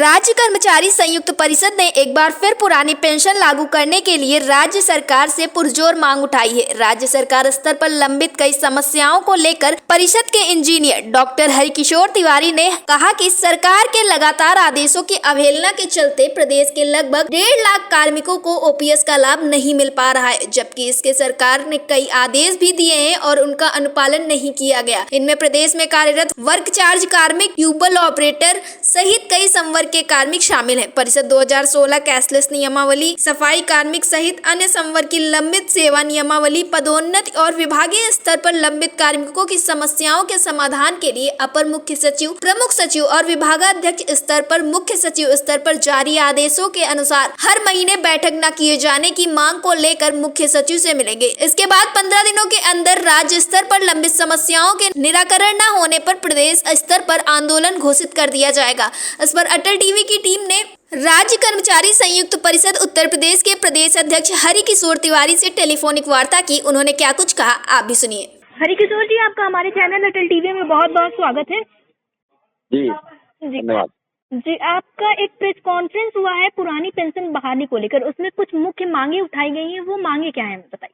राज्य कर्मचारी संयुक्त परिषद ने एक बार फिर पुरानी पेंशन लागू करने के लिए राज्य सरकार से पुरजोर मांग उठाई है। राज्य सरकार स्तर पर लंबित कई समस्याओं को लेकर परिषद के इंजीनियर डॉक्टर हरिकिशोर तिवारी ने कहा कि सरकार के लगातार आदेशों की अवहेलना के चलते प्रदेश के लगभग 1.5 लाख कार्मिकों को ओपीएस का लाभ नहीं मिल पा रहा है, जबकि इसके सरकार ने कई आदेश भी दिए हैं और उनका अनुपालन नहीं किया गया। इनमें प्रदेश में कार्यरत वर्क चार्ज कार्मिक, ट्यूबवेल ऑपरेटर सहित कई संवर्ग के कार्मिक शामिल हैं। परिषद 2016 कैशलेस नियमावली, सफाई कार्मिक सहित अन्य संवर्ग की लंबित सेवा नियमावली, पदोन्नति और विभागीय स्तर पर लंबित कार्मिकों की समस्याओं के समाधान के लिए अपर मुख्य सचिव, प्रमुख सचिव और विभागाध्यक्ष स्तर पर मुख्य सचिव स्तर पर जारी आदेशों के अनुसार हर महीने बैठक न किए जाने की मांग को लेकर मुख्य सचिव से मिलेंगे। इसके बाद 15 दिनों के अंदर राज्य स्तर पर लंबित समस्याओं के निराकरण न होने पर प्रदेश स्तर पर आंदोलन घोषित कर दिया जाएगा। इस पर अटल टीवी की टीम ने राज्य कर्मचारी संयुक्त परिषद उत्तर प्रदेश के प्रदेश अध्यक्ष हरिकिशोर तिवारी से टेलीफोनिक वार्ता की। उन्होंने क्या कुछ कहा, आप भी सुनिए। हरिकिशोर जी, आपका हमारे चैनल अटल टीवी में बहुत बहुत स्वागत है। जी धन्यवाद। जी, आपका एक प्रेस कॉन्फ्रेंस हुआ है पुरानी पेंशन बहाली को लेकर, उसमें कुछ मुख्य मांगे उठाई गई हैं, वो मांगे क्या है बताइए।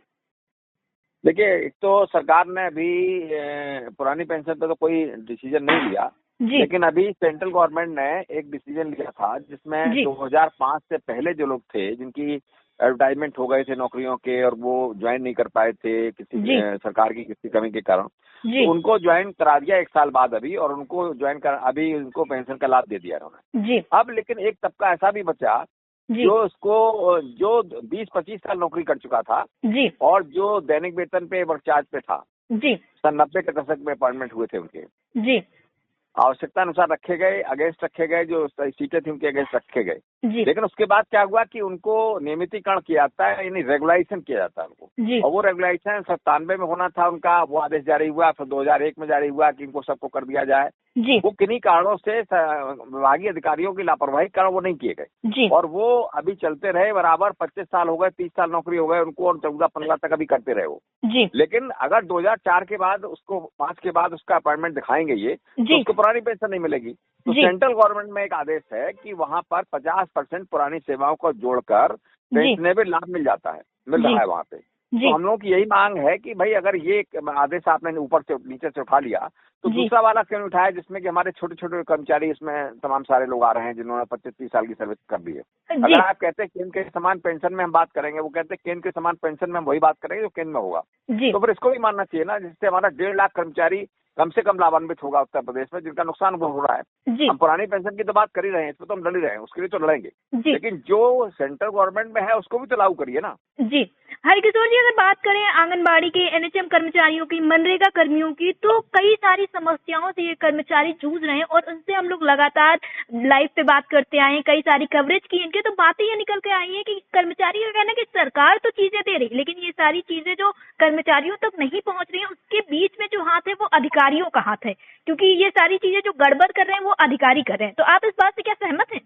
देखिए, एक तो सरकार ने अभी पुरानी पेंशन पे तो कोई डिसीजन नहीं लिया, लेकिन अभी सेंट्रल गवर्नमेंट ने एक डिसीजन लिया था जिसमें 2005 से पहले जो लोग थे जिनकी एडवर्टाइजमेंट हो गए थे नौकरियों के और वो ज्वाइन नहीं कर पाए थे किसी सरकार की किसी कमी के कारण, तो उनको ज्वाइन करा दिया 1 साल बाद अभी, और उनको ज्वाइन कर अभी उनको पेंशन का लाभ दे दिया उन्होंने। अब लेकिन एक तबका ऐसा भी बचा जो उसको जो 20-25 साल नौकरी कर चुका था और जो दैनिक वेतन पे वर्क चार्ज पे था, सन 90 के दशक में अपॉइंटमेंट हुए थे उनके, आवश्यकता अनुसार रखे गए, अगेंस्ट रखे गए, जो सीटें थी उनके अगेंस्ट रखे गए। लेकिन उसके बाद क्या हुआ कि उनको नियमितीकरण किया जाता है, यानी रेगुलाइजेशन किया जाता है उनको, और वो रेगुलाइजेशन 97 में होना था उनका, वो आदेश जारी हुआ, फिर 2001 में जारी हुआ कि इनको सबको कर दिया जाए। वो किन्हीं कारणों से विभागीय अधिकारियों की लापरवाही कारण वो नहीं किए गए, और वो अभी चलते रहे बराबर। 25 साल हो गए, 30 साल नौकरी हो गए उनको, और 14-15 तक अभी करते रहे वो। लेकिन अगर 2004 के बाद उसको 5 के बाद उसका अपॉइंटमेंट दिखाएंगे ये, तो उसको पुरानी पेंशन नहीं मिलेगी। तो सेंट्रल गवर्नमेंट में एक आदेश है कि वहाँ पर 50% पुरानी सेवाओं को जोड़कर पेंशनेबल लाभ मिल जाता है, मिल रहा है वहाँ पे। तो हम लोगों की यही मांग है कि भाई अगर ये आदेश आपने ऊपर से नीचे से उठा लिया, तो दूसरा वाला क्यों उठाया जिसमें कि हमारे छोटे छोटे कर्मचारी इसमें तमाम सारे लोग आ रहे हैं जिन्होंने 25-30 साल की सर्विस कर दी है। अगर आप कहते हैं केंद्र के समान पेंशन में हम बात करेंगे, वो कहते हैं केंद्र के समान पेंशन में हम वही बात करेंगे जो केंद्र में होगा, तो फिर इसको भी मानना चाहिए ना, जिससे हमारा 1.5 लाख कर्मचारी कम से कम लाभान्वित होगा उत्तर प्रदेश में, जिनका नुकसान हो रहा है। हम पुरानी पेंशन की तो बात कर ही रहे हैं, इसमें तो हम लड़ ही रहे हैं, उसके लिए तो लड़ेंगे, लेकिन जो सेंट्रल गवर्नमेंट में है उसको भी तो लागू करिए ना। जी हरिकिशोर जी, अगर बात करें आंगनबाड़ी के, एनएचएम कर्मचारियों की, मनरेगा कर्मियों की, तो कई सारी समस्याओं से ये कर्मचारी जूझ रहे हैं और उनसे हम लोग लगातार लाइव पे बात करते आए हैं, कई सारी कवरेज की इनके, तो बातें ये निकल के आई है कि कर्मचारी का कहना है कि सरकार तो चीजें दे रही, लेकिन ये सारी चीजें जो कर्मचारियों तक नहीं पहुंच रही है, उसके बीच में जो हाथ है वो अधिकारियों का हाथ है, क्योंकि ये सारी चीजें जो गड़बड़ कर रहे हैं वो अधिकारी कर रहे हैं। तो आप इस बात से क्या सहमत हैं?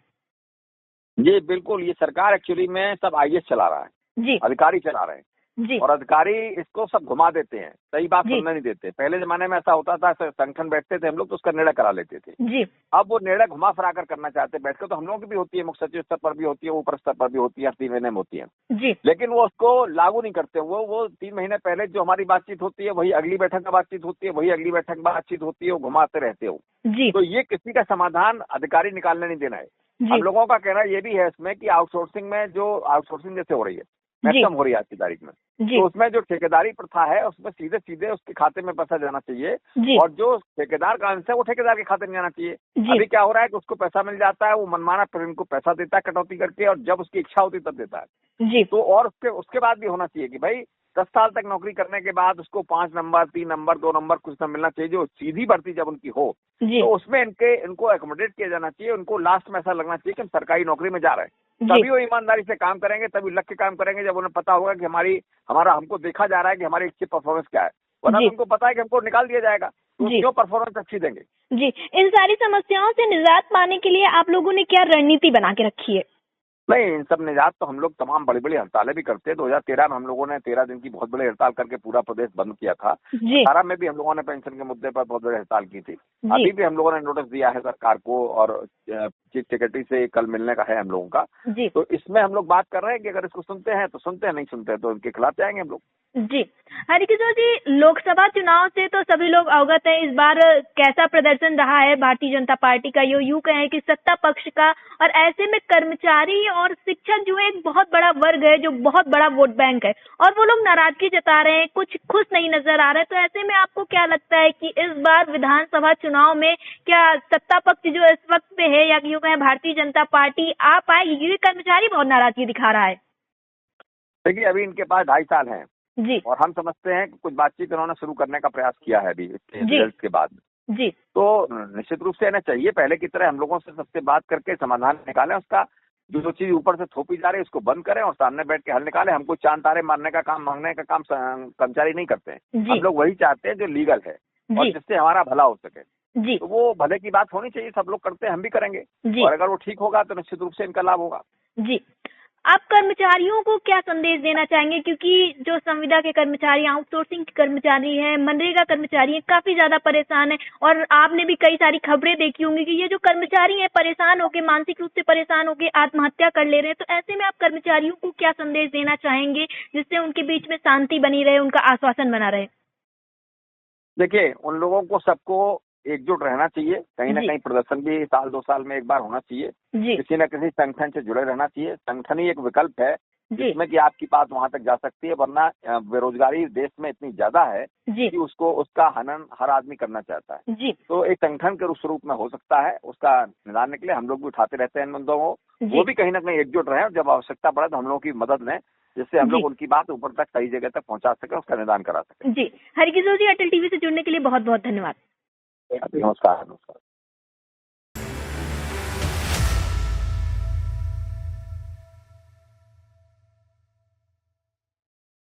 जी बिल्कुल, ये सरकार एक्चुअली में सब आईएएस चला रहा है, अधिकारी चला रहे हैं, और अधिकारी इसको सब घुमा देते हैं, सही बात सुनने नहीं देते। पहले जमाने में ऐसा होता था, संगठन बैठते थे हम लोग तो उसका निर्णय करा लेते थे। अब वो निर्णय घुमा फिरा कर करना चाहते हैं बैठकर, तो हम लोगों की भी होती है, मुख्य सचिव स्तर पर भी होती है, ऊपर स्तर पर भी होती है, हर 3 महीने में होती है, लेकिन वो उसको लागू नहीं करते। वो 3 महीने पहले जो हमारी बातचीत होती है वही अगली बैठक में बातचीत होती है, वही अगली बैठक में बातचीत होती है, वो घुमाते रहते हो। तो ये किसी का समाधान अधिकारी निकालने नहीं देना है। हम लोगों का कहना ये भी है इसमें कि आउटसोर्सिंग में जो आउटसोर्सिंग जैसे हो रही है, मैक्सिमम हो रही है आज की तारीख में, तो उसमें जो ठेकेदारी प्रथा है उसमें सीधे सीधे उसके खाते में पैसा जाना चाहिए, और जो ठेकेदार का अंश है वो ठेकेदार के खाते में जाना चाहिए। अभी क्या हो रहा है कि उसको पैसा मिल जाता है, वो मनमाना फिर इनको पैसा देता है कटौती करके, और जब उसकी इच्छा होती तब देता है। तो और उसके बाद भी होना चाहिए कि भाई 10 साल तक नौकरी करने के बाद उसको 5 नंबर, 3 नंबर, 2 नंबर कुछ न मिलना चाहिए, जो सीधी भर्ती जब उनकी हो, तो उसमें इनको एकोमोडेट किया जाना चाहिए। उनको लास्ट में ऐसा लगना चाहिए कि हम सरकारी नौकरी में जा रहे हैं, तभी वो ईमानदारी से काम करेंगे, तभी लग के काम करेंगे, जब उन्हें पता होगा कि हमको देखा जा रहा है कि हमारी अच्छी परफॉर्मेंस क्या है, वरना उनको पता है कि हमको निकाल दिया जाएगा, तो क्यों परफॉर्मेंस अच्छी देंगे। इन सारी समस्याओं से निजात पाने के लिए आप लोगों ने क्या रणनीति बना के रखी है? नहीं, इन सब निजात तो हम लोग तमाम बड़ी बड़ी हड़तालें भी करते हैं। 2013 में हम लोगों ने 13 दिन की बहुत बड़ी हड़ताल करके पूरा प्रदेश बंद किया था। 18 में भी हम लोगों ने पेंशन के मुद्दे पर बहुत बड़ी हड़ताल की थी। अभी भी हम लोगों ने नोटिस दिया है सरकार को और चीफ सेक्रेटरी से कल मिलने का है हम लोगों का। तो इसमें हम लोग बात कर रहे हैं कि अगर इसको सुनते हैं तो सुनते हैं, नहीं सुनते हैं तो इनके खिलाफ जाएंगे हम लोग। जी हरिकिशोर जी, लोकसभा चुनाव से तो सभी लोग अवगत हैं। इस बार कैसा प्रदर्शन रहा है भारतीय जनता पार्टी का, यूं कहें कि सत्ता पक्ष का, और ऐसे में कर्मचारी और शिक्षक जो एक बहुत बड़ा वर्ग है, जो बहुत बड़ा वोट बैंक है, और वो लोग नाराजगी जता रहे हैं, कुछ खुश नहीं नजर आ रहे। तो ऐसे में आपको क्या लगता है कि इस बार विधानसभा चुनाव में क्या सत्ता पक्ष जो इस वक्त पे है, या यूं कहें भारतीय जनता पार्टी आ पाएगी? क्योंकि कर्मचारी बहुत नाराजगी दिखा रहा है। देखिए, अभी इनके पास 2.5 साल है जी, और हम समझते हैं कि कुछ बातचीत इन्होंने शुरू करने का प्रयास किया है अभी इसके रिजल्ट के बाद। जी, तो निश्चित रूप से इन्हें चाहिए पहले की तरह हम लोगों से सबसे बात करके समाधान निकालें, उसका जो चीज ऊपर से थोपी जा रही है उसको बंद करें और सामने बैठ के हल निकालें। हमको चांद तारे मारने का काम, मांगने का काम कर्मचारी नहीं करते हैं। हम लोग वही चाहते हैं जो लीगल है और जिससे हमारा भला हो सके। जी, तो वो भले की बात होनी चाहिए, सब लोग करते हैं, हम भी करेंगे। और अगर वो ठीक होगा तो निश्चित रूप से इनका लाभ होगा। जी, आप कर्मचारियों को क्या संदेश देना चाहेंगे? क्योंकि जो संविदा के कर्मचारी, आउटसोर्सिंग के कर्मचारी हैं, मनरेगा कर्मचारी हैं, काफी ज्यादा परेशान हैं, और आपने भी कई सारी खबरें देखी होंगी कि ये जो कर्मचारी हैं परेशान होकर, मानसिक रूप से परेशान होकर आत्महत्या कर ले रहे हैं। तो ऐसे में आप कर्मचारियों को क्या संदेश देना चाहेंगे जिससे उनके बीच में शांति बनी रहे, उनका आश्वासन बना रहे? देखिए, उन लोगों को सबको एकजुट रहना चाहिए। कहीं ना कहीं प्रदर्शन भी साल 2 साल में एक बार होना चाहिए। किसी न किसी संगठन से जुड़े रहना चाहिए। संगठन ही एक विकल्प है जिसमें कि आपकी बात वहां तक जा सकती है, वरना बेरोजगारी देश में इतनी ज्यादा है कि उसका हनन हर आदमी करना चाहता है। तो एक संगठन के उस रूप में हो सकता है, उसका निदान निकले। हम लोग भी उठाते रहते हैं इन मुद्दों को, वो भी कहीं ना कहीं एकजुट रहे और जब आवश्यकता पड़े तो हम लोगों की मदद लें, जिससे हम लोग उनकी बात ऊपर तक, सही जगह तक पहुंचा सके, उसका निदान करा सके। जी, हरिकिशोर जी, अटल टीवी से जुड़ने के लिए बहुत बहुत धन्यवाद। नमस्कार।